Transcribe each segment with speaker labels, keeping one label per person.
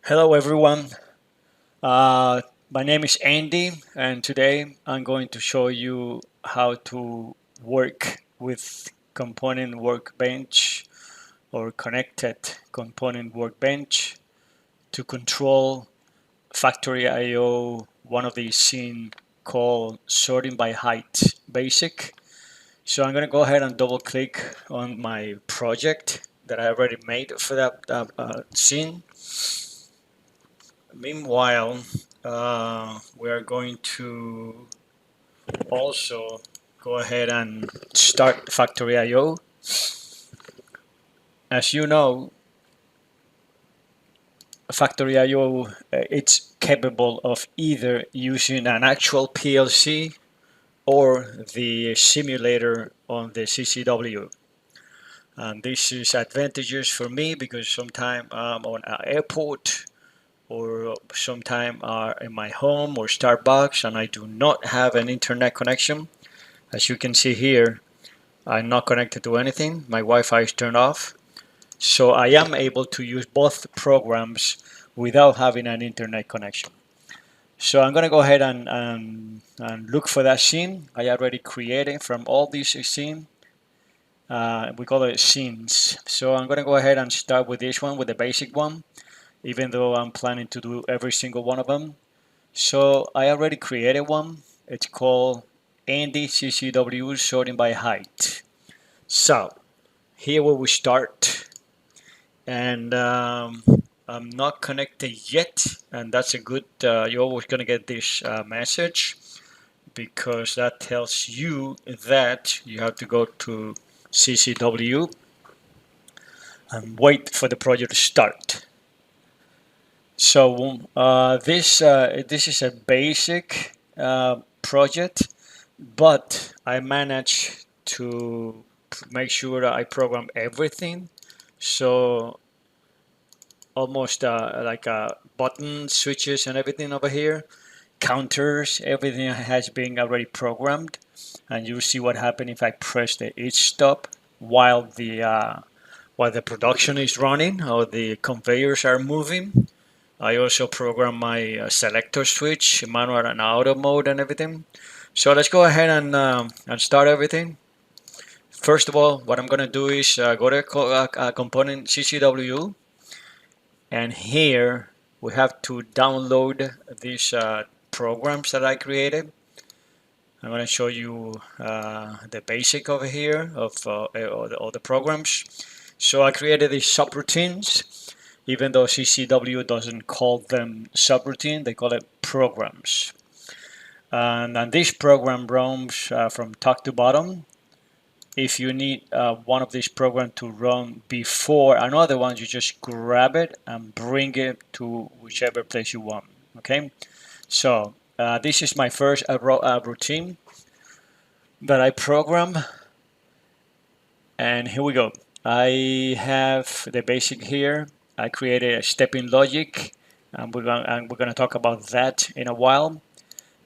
Speaker 1: Hello everyone. Uh, my name is Andy, and today I'm going to show you how to work with component workbench or connected component workbench to control factory IO, one of the scene called sorting by height basic. So I'm going to go ahead and double click on my project that I already made for that scene. Meanwhile, we are going to also go ahead and start factory IO. As you know, factory IO it's capable of either using an actual PLC or the simulator on the CCW. And this is advantageous for me because sometimes I'm on an airport or sometime are in my home or Starbucks and I do not have an internet connection. As you can see here, I'm not connected to anything. My Wi-Fi is turned off. So I am able to use both programs without having an internet connection. So I'm going to go ahead and look for that scene I already created from all these scenes. We call it scenes. So I'm going to go ahead and start with this one, with the basic one, even though I'm planning to do every single one of them. So I already created one. It's called Andy CCW sorting by height. So here we will start, and I'm not connected yet, and that's a good. You're always gonna get this message because that tells you that you have to go to CCW and wait for the project to start. So this is a basic project, but I managed to make sure that I program everything. So almost like button switches and everything over here, counters, everything has been already programmed, and you see what happens if I press the each stop while the production is running or the conveyors are moving. I also program my selector switch, manual and auto mode and everything. So let's go ahead and start everything. First of all, what I'm going to do is go to component CCW, and here we have to download these programs that I created. I'm going to show you the basic over here of all the programs. So I created these subroutines, even though CCW doesn't call them subroutine, they call it programs. And this program roams from top to bottom. If you need one of these programs to run before another one, you just grab it and bring it to whichever place you want. Okay, so this is my first routine that I program, and here we go. I have the basic here. I created a stepping logic, and we're gonna talk about that in a while.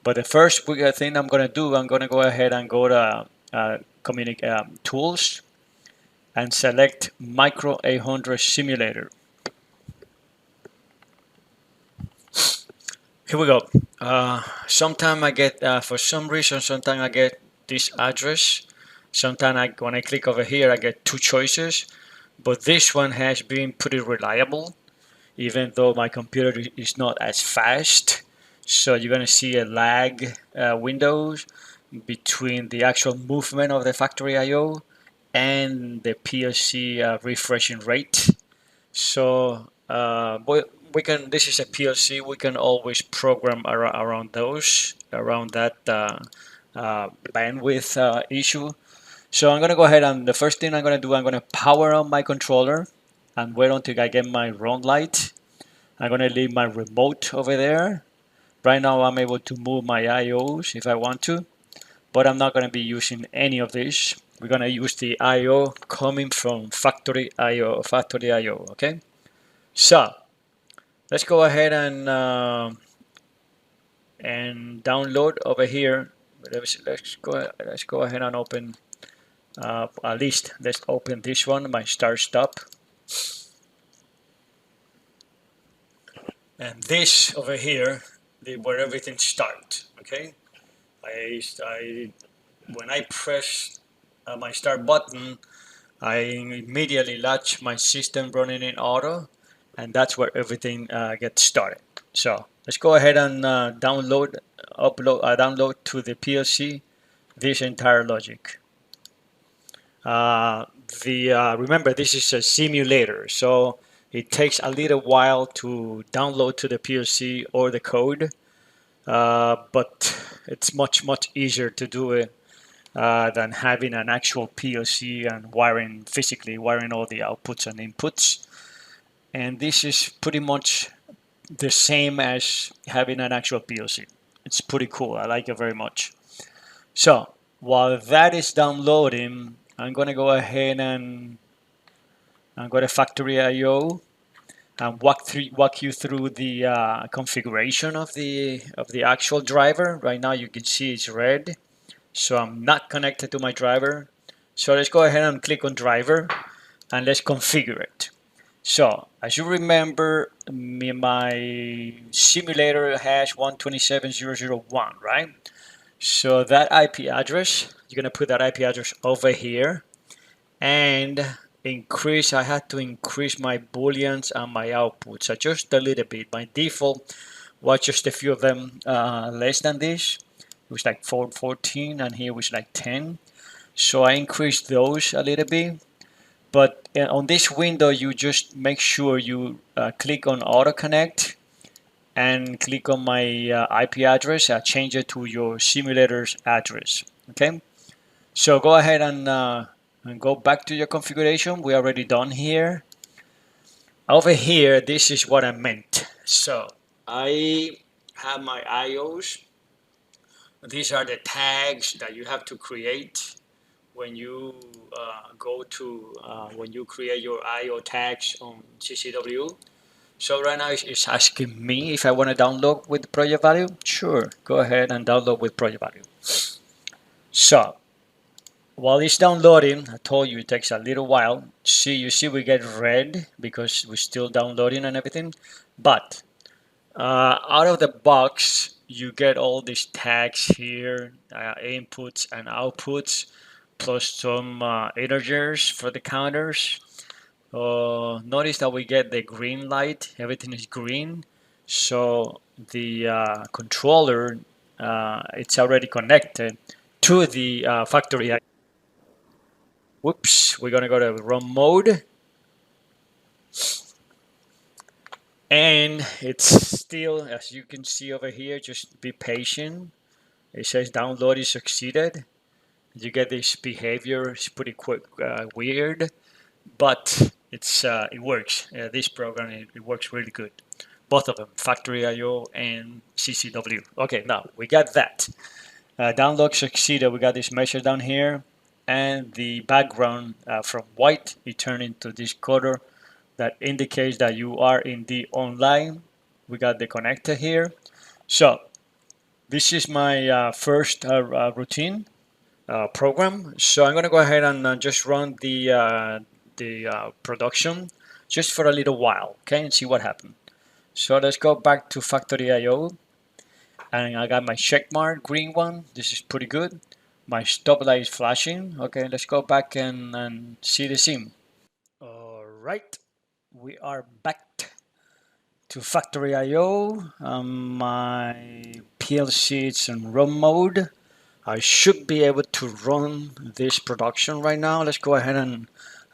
Speaker 1: But the first thing I'm gonna do, I'm gonna go ahead and go to tools and select Micro 800 Simulator. Here we go. Sometime I get, for some reason, sometimes I get this address. Sometimes when I click over here, I get two choices. But this one has been pretty reliable, even though my computer is not as fast. So you're going to see a lag windows between the actual movement of the factory I/O and the PLC refreshing rate. So we can. This is a PLC. We can always program around those, around that bandwidth issue. So I'm gonna go ahead and the first thing I'm gonna do, I'm gonna power on my controller and wait until I get my run light. I'm gonna leave my remote over there. Right now I'm able to move my IOs if I want to, but I'm not gonna be using any of this. We're gonna use the IO coming from factory IO, okay? So let's go ahead and download over here. Let's go ahead and open at least let's open this one, my start stop. And this over here, where everything starts. Okay, I when I press my start button, I immediately latch my system running in auto, and that's where everything gets started. So let's go ahead and download to the PLC this entire logic. Uh, Remember, this is a simulator, so it takes a little while to download to the PLC or the code, but it's much easier to do it than having an actual PLC and physically wiring all the outputs and inputs. And this is pretty much the same as having an actual PLC. It's pretty cool. I like it very much. So while that is downloading, I'm going to go ahead and go to Factory IO and walk you through the configuration of the actual driver. Right now you can see it's red, so I'm not connected to my driver. So let's go ahead and click on driver and let's configure it. So as you remember, my simulator has 127.0.0.1, right? So that IP address, you're gonna put that IP address over here and I had to increase my booleans and my outputs so just a little bit. My default was just a few of them less than this. It was like 14 and here was like 10. So I increased those a little bit. But on this window, you just make sure you click on Auto Connect and click on my IP address. Change it to your simulator's address. Okay. So go ahead and go back to your configuration. We already done here. Over here, this is what I meant. So I have my IOs. These are the tags that you have to create when you when you create your IO tags on CCW. So right now it's asking me if I want to download with project value. Sure, go ahead and download with project value. So while it's downloading, I told you it takes a little while. You see we get red because we're still downloading and everything. But out of the box, you get all these tags here, inputs and outputs, plus some integers for the counters. Notice that we get the green light, everything is green. So the controller, it's already connected to the factory. Whoops, we're gonna go to run mode. And it's still, as you can see over here, just be patient. It says download is succeeded. You get this behavior, it's pretty quick, weird, but it works. This program, it works really good. Both of them, Factory IO and CCW. Okay, now we got that. Download succeeded. We got this measure down here, and the background from white, it turned into this color that indicates that you are indeed online. We got the connector here. So this is my first routine program. So I'm going to go ahead and just run the production just for a little while, okay, and see what happens. So let's go back to Factory IO, and I got my check mark, green one. This is pretty good. My stop light is flashing. Okay, let's go back and see the sim. All right, we are back to Factory IO. My PLC is in run mode. I should be able to run this production right now. Let's go ahead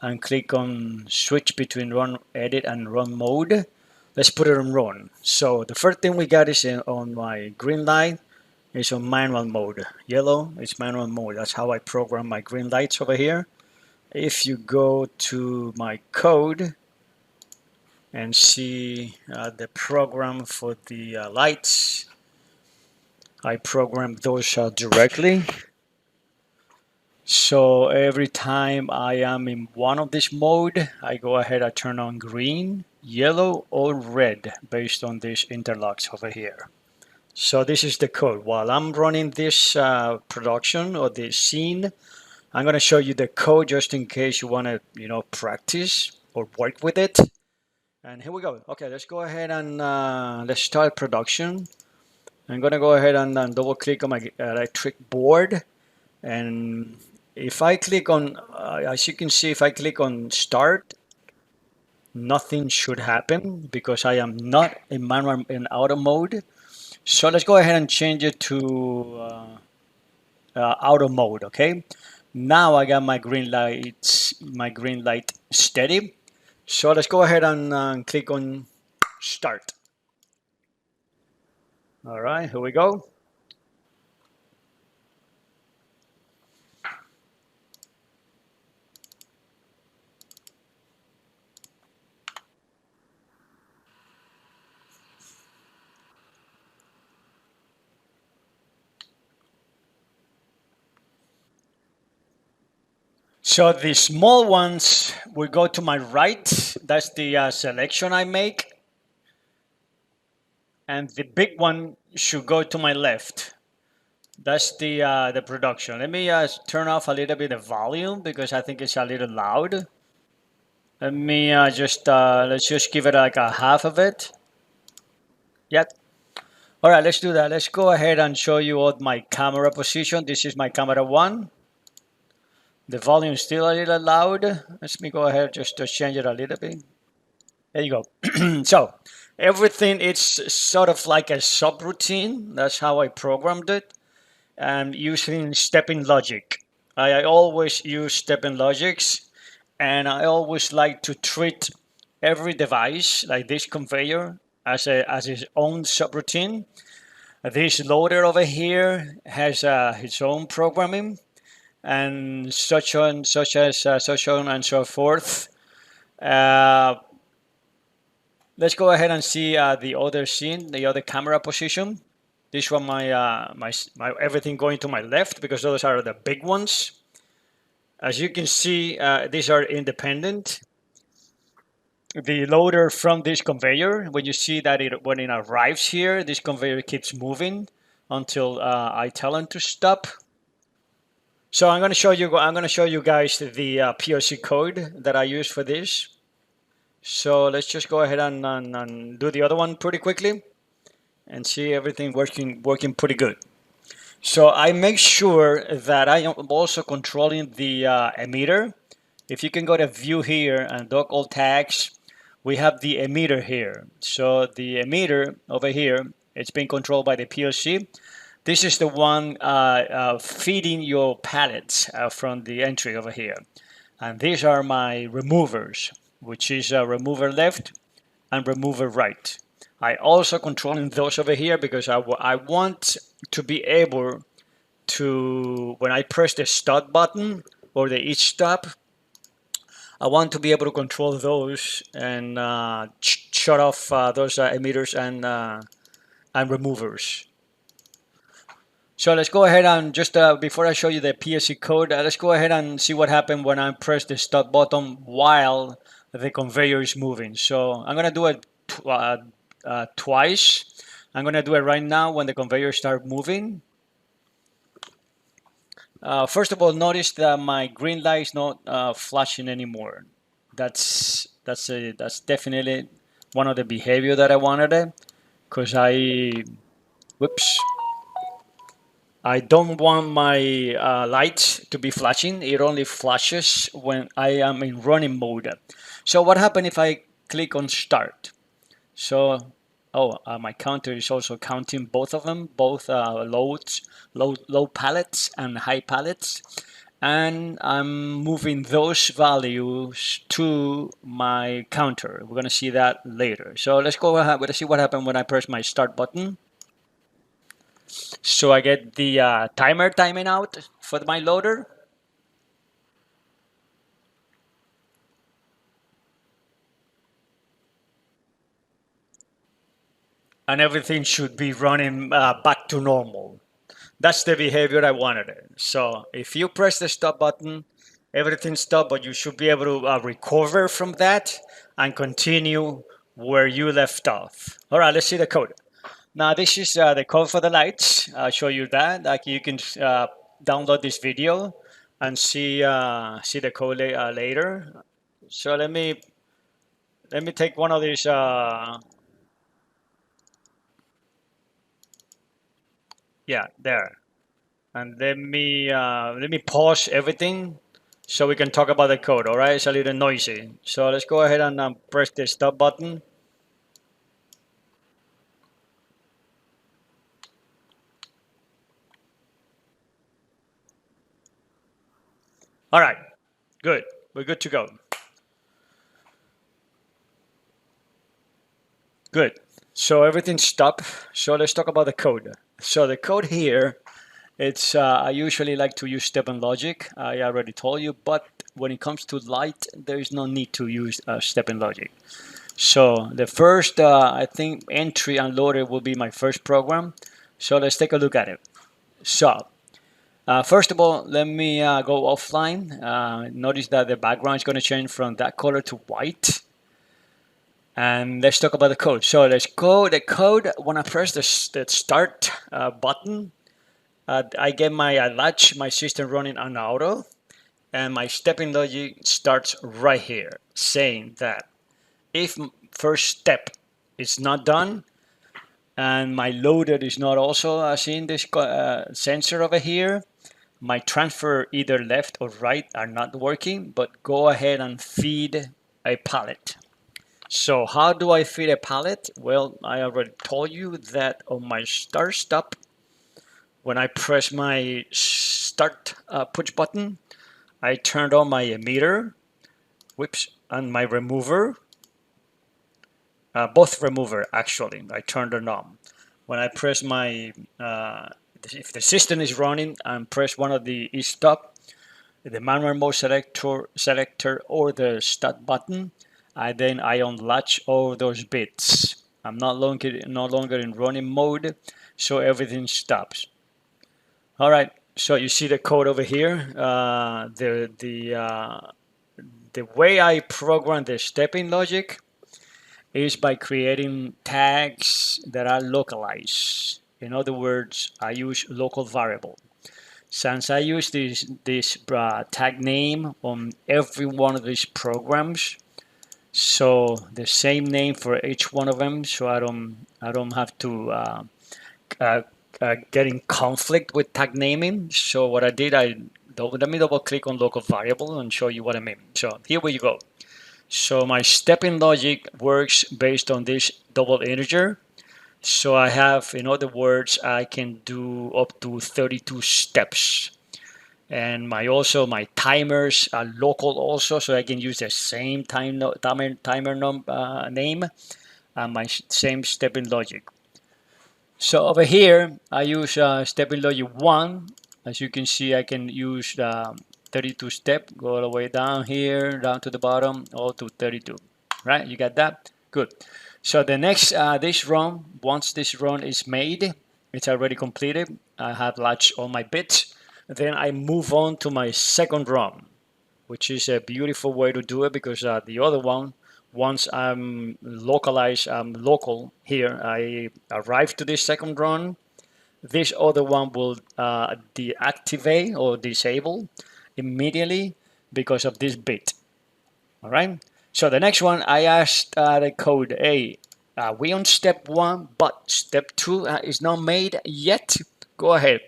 Speaker 1: and click on switch between run edit and run mode. Let's put it on run. So the first thing we got is on my green light is on manual mode. Yellow is manual mode. That's how I program my green lights over here. If you go to my code and see the program for the lights, I program those directly. So every time I am in one of this mode, I go ahead and turn on green, yellow, or red based on these interlocks over here. So this is the code. While I'm running this production or this scene, I'm going to show you the code just in case you want to, practice or work with it. And here we go. Okay, let's go ahead and let's start production. I'm gonna go ahead and double click on my electric board. And if I click on, as you can see, if I click on start, nothing should happen because I am not in manual in auto mode. So let's go ahead and change it to auto mode, okay? Now I got my green light steady. So let's go ahead and click on start. All right, here we go. So the small ones will go to my right. That's the selection I make. And the big one should go to my left. That's the production. Let me turn off a little bit of volume because I think it's a little loud. Let me let's just give it like a half of it. Yep. All right, let's do that. Let's go ahead and show you all my camera position. This is my camera one. The volume is still a little loud. Let me go ahead just to change it a little bit. There you go. So everything it's sort of like a subroutine. That's how I programmed it. And using stepping logic. I always use stepping logics, and I always like to treat every device like this conveyor as its own subroutine. This loader over here has its own programming, and such on and so forth. Uh, let's go ahead and see the other scene, the other camera position. This one, my everything going to my left because those are the big ones. As you can see, these are independent. The loader from this conveyor, when you see that when it arrives here, this conveyor keeps moving until I tell it to stop. So I'm going to show you. I'm going to show you guys the PLC code that I use for this. So let's just go ahead and do the other one pretty quickly and see everything working pretty good. So I make sure that I am also controlling the emitter. If you can go to view here and dock all tags, we have the emitter here. So the emitter over here, it's being controlled by the PLC. This is the one feeding your pallets from the entry over here. And these are my removers, which is remover left and remover right. I also controlling those over here because I want to be able to, when I press the start button or the each stop, I want to be able to control those and shut off those emitters and removers. So let's go ahead and just before I show you the PLC code, let's go ahead and see what happened when I press the start button while the conveyor is moving. So I'm gonna do it twice. I'm gonna do it right now when the conveyor starts moving. First of all, notice that my green light is not flashing anymore. That's definitely one of the behavior that I wanted, because whoops, I don't want my lights to be flashing. It only flashes when I am in running mode. So what happens if I click on start? So, my counter is also counting both of them, both low pallets and high pallets. And I'm moving those values to my counter. We're gonna see that later. So let's go ahead, let's see what happened when I press my start button. So I get the timer timing out for my loader. And everything should be running back to normal. That's the behavior I wanted. So if you press the stop button, everything stopped, but you should be able to recover from that and continue where you left off. All right, let's see the code. Now this is the code for the lights. I'll show you that. Like you can download this video and see the code later. So let me let me take one of these. Yeah, there. And let me pause everything so we can talk about the code. All right, it's a little noisy. So let's go ahead and press the stop button. All right, good. We're good to go. Good. So everything's stopped. So let's talk about the code. So the code here, it's I usually like to use step and logic. I already told you, but when it comes to light, there is no need to use step and logic. So the first, I think, entry unloaded will be my first program. So let's take a look at it. So first of all, let me go offline. Notice that the background is going to change from that color to white. And let's talk about the code. So let's go. The code, when I press the start button, I get my latch, my system running on auto, and my stepping logic starts right here, saying that if first step is not done, and my loader is not also seeing this sensor over here, my transfer either left or right are not working, but go ahead and feed a pallet. So how do I feed a pallet? Well, I already told you that on my start stop, when I press my start push button, I turned on my emitter, whoops, and my remover, both remover actually, I turned them on. When I press my, if the system is running and press one of the stop, the manual mode selector or the start button, then I unlatch all those bits. I'm no longer in running mode, so everything stops. All right, so you see the code over here. The way I program the stepping logic is by creating tags that are localized. In other words, I use local variable. Since I use this tag name on every one of these programs, so the same name for each one of them, so I don't have to uh, get in conflict with tag naming. So what I did, let me double click on local variable and show you what I mean. So here we go. So my stepping logic works based on this double integer. So I have, in other words, I can do up to 32 steps. And my timers are local also, so I can use the same timer name and my same stepping logic. So over here, I use stepping logic 1. As you can see, I can use 32 step, go all the way down here, down to the bottom, all to 32. Right, you got that? Good. So the next, this run, once this run is made, it's already completed. I have latched all my bits. Then I move on to my second run, which is a beautiful way to do it because the other one, once I'm localized, I'm local here, I arrive to this second run, this other one will deactivate or disable immediately because of this bit. All right. So the next one, I asked the code, hey, we on step 1, but step 2 is not made yet. Go ahead.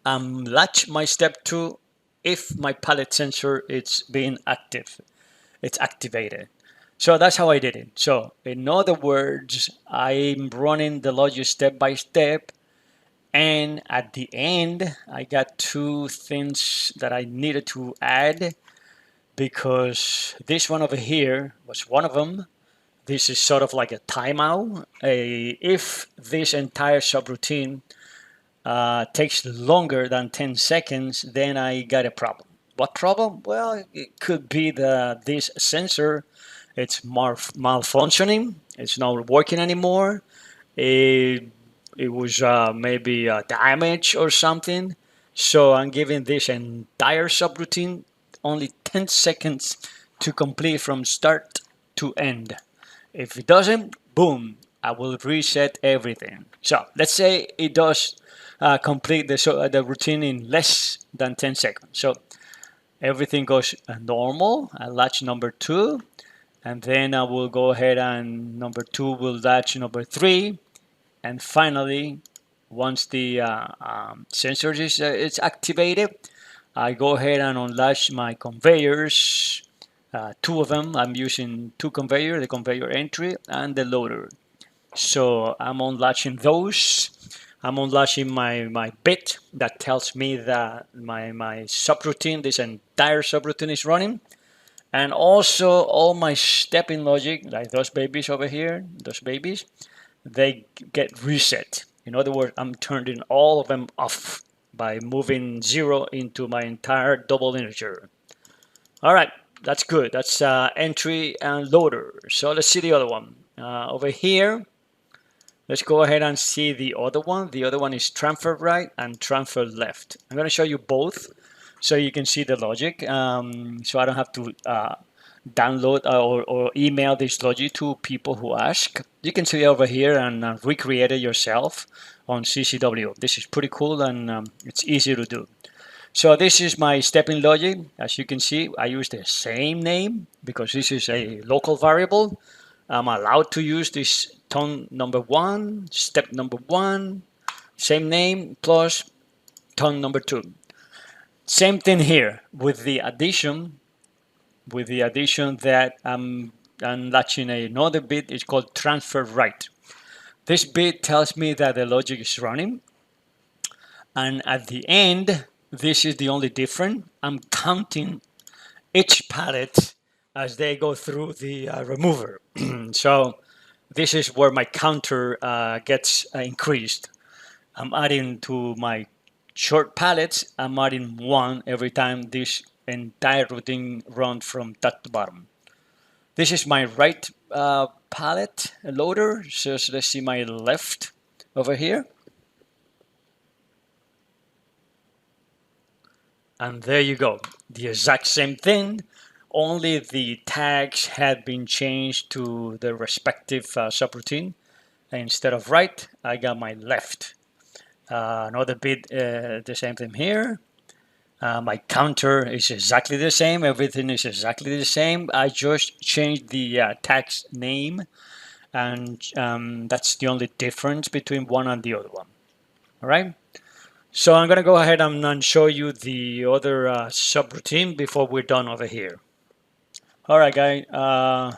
Speaker 1: Latch my step 2 if my pallet sensor is being active. It's activated. So that's how I did it. So in other words, I'm running the logic step by step. And at the end, I got two things that I needed to add because this one over here was one of them. This is sort of like a timeout. If this entire subroutine takes longer than 10 seconds, then I got a problem. What problem? Well, it could be this sensor, it's malfunctioning, it's not working anymore. It, it was maybe damaged or something. So I'm giving this entire subroutine only 10 seconds to complete from start to end. If it doesn't, boom, I will reset everything. So let's say it does complete the routine in less than 10 seconds. So everything goes normal. Latch number 2. And then I will go ahead and number 2 will latch number 3. And finally, once the sensor is activated, I go ahead and unlatch my conveyors. 2 of them, I'm using 2 conveyor, the conveyor entry and the loader. So I'm unlatching those. I'm unlatching my bit that tells me that my subroutine, this entire subroutine is running. And also all my stepping logic, like those babies over here, those babies, they get reset. In other words, I'm turning all of them off by moving 0 into my entire double integer. All right, that's good. That's entry and loader. So let's see the other one. Over here, let's go ahead and see the other one. The other one is transfer right and transfer left. I'm going to show you both so you can see the logic. So I don't have to download or email this logic to people who ask. You can see over here and recreate it yourself on CCW. This is pretty cool and it's easy to do. So this is my stepping logic. As you can see, I use the same name because this is a local variable. I'm allowed to use this ton number 1, step number 1, same name plus ton number 2. Same thing here with the addition that I'm latching another bit. It's called transfer right. This bit tells me that the logic is running, and at the end, this is the only difference. I'm counting each pallet as they go through the remover. So this is where my counter gets increased. I'm adding to my short pallets, I'm adding 1 every time this entire routine runs from top to bottom. This is my right pallet loader. So let's see my left over here. And there you go. The exact same thing, only the tags had been changed to the respective subroutine. Instead of right, I got my left. Another bit, the same thing here. My counter is exactly the same. Everything is exactly the same. I just changed the tag's name, and that's the only difference between one and the other one. All right. So I'm going to go ahead and show you the other subroutine before we're done over here. All right, guys.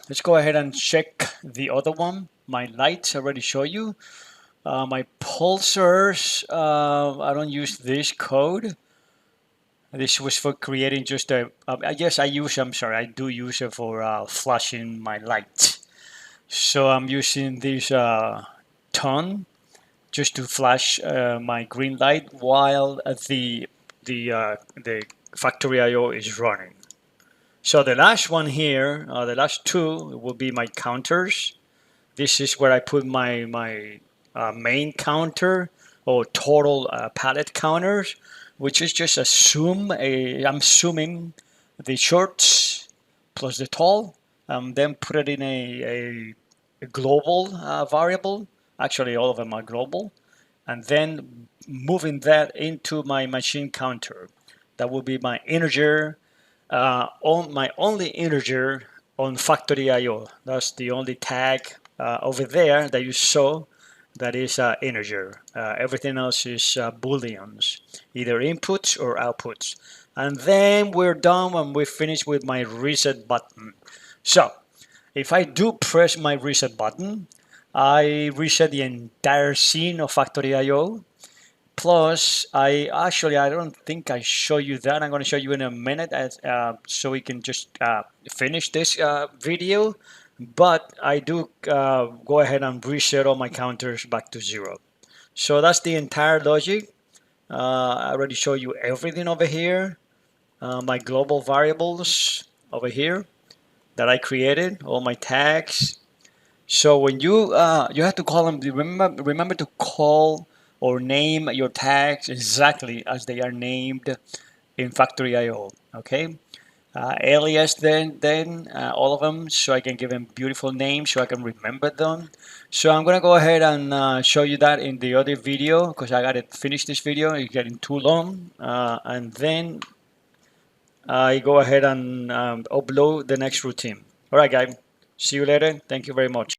Speaker 1: Let's go ahead and check the other one. My lights already show you. My pulsars, I don't use this code. This was for creating just a, yes, I do use it for flashing my lights. So I'm using this ton just to flash my green light while the factory IO is running. So the last one here, the last 2 will be my counters. This is where I put my main counter or total pallet counters, which is just I'm zooming the shorts plus the tall, then put it in a global variable. Actually, all of them are global, and then moving that into my machine counter. That will be my integer, on my only integer on factory IO. That's the only tag over there that you saw that is integer. Everything else is booleans, either inputs or outputs. And then we're done when we finish with my reset button. So if I do press my reset button, I reset the entire scene of factory IO. Plus, I don't think I show you that. I'm going to show you in a minute so we can just finish this video. But I do go ahead and reset all my counters back to 0. So that's the entire logic. I already showed you everything over here. My global variables over here that I created, all my tags. So when you have to call them, remember to call or name your tags exactly as they are named in factory IO. Okay. Alias then all of them, so I can give them beautiful names so I can remember them. So I'm gonna go ahead and show you that in the other video because I gotta finish this video. It's getting too long, and then I go ahead and upload the next routine. All right, guys. See you later. Thank you very much.